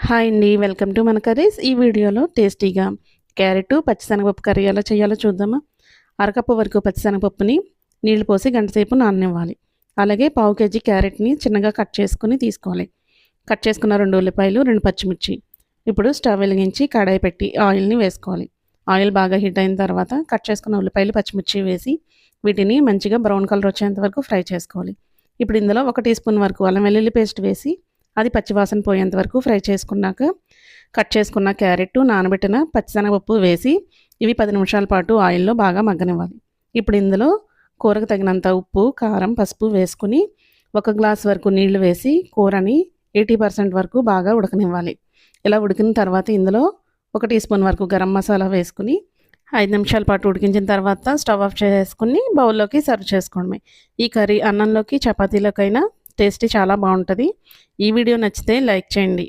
Hi అండి. Welcome to మన curries. ఈ వీడియోలో టేస్టీగా క్యారెట్, పచ్చిశనగపప్పు కర్రీ ఎలా చేయాలో చూద్దామా? అరకప్పు వరకు పచ్చిశనగపప్పుని నీళ్లు పోసి గంట సేపు నాననివ్వాలి. అలాగే పావు కేజీ క్యారెట్‌ని చిన్నగా కట్ చేసుకొని తీసుకోవాలి. కట్ చేసుకున్న 2 ఉల్లిపాయలు, 2 పచ్చిమిర్చి. ఇప్పుడు స్టవ్ వెలిగించి కడాయి పెట్టి ఆయిల్‌ని వేసుకోవాలి. ఆయిల్ బాగా హీట్ అయిన తర్వాత కట్ చేసుకున్న ఉల్లిపాయలు, పచ్చిమిర్చి వేసి వీటిని మంచిగా బ్రౌన్ కలర్ వచ్చేంత వరకు ఫ్రై చేసుకోవాలి. ఇప్పుడు ఇందులో 1 టీ స్పూన్ వరకు అల్లం వెల్లుల్లి పేస్ట్ వేసి అది పచ్చివాసన పోయేంత వరకు ఫ్రై చేసుకున్నాక కట్ చేసుకున్న క్యారెట్, నానబెట్టిన పచ్చిశనగపప్పు వేసి ఇవి 10 నిమిషాల పాటు ఆయిల్లో బాగా మగ్గనివ్వాలి. ఇప్పుడు ఇందులో కూరకు తగినంత ఉప్పు, కారం, పసుపు వేసుకుని 1 గ్లాస్ వరకు నీళ్లు వేసి కూరని 80% వరకు బాగా ఉడకనివ్వాలి. ఇలా ఉడికిన తర్వాత ఇందులో 1 టీ స్పూన్ వరకు గరం మసాలా వేసుకుని 5 నిమిషాల పాటు ఉడికించిన తర్వాత స్టవ్ ఆఫ్ చేసుకుని బౌల్లోకి సర్వ్ చేసుకోవడమే. ఈ కర్రీ అన్నంలోకి, చపాతీలోకైనా టేస్టీ చాలా బాగుంటుంది. ఈ వీడియో నచ్చితే లైక్ చేయండి.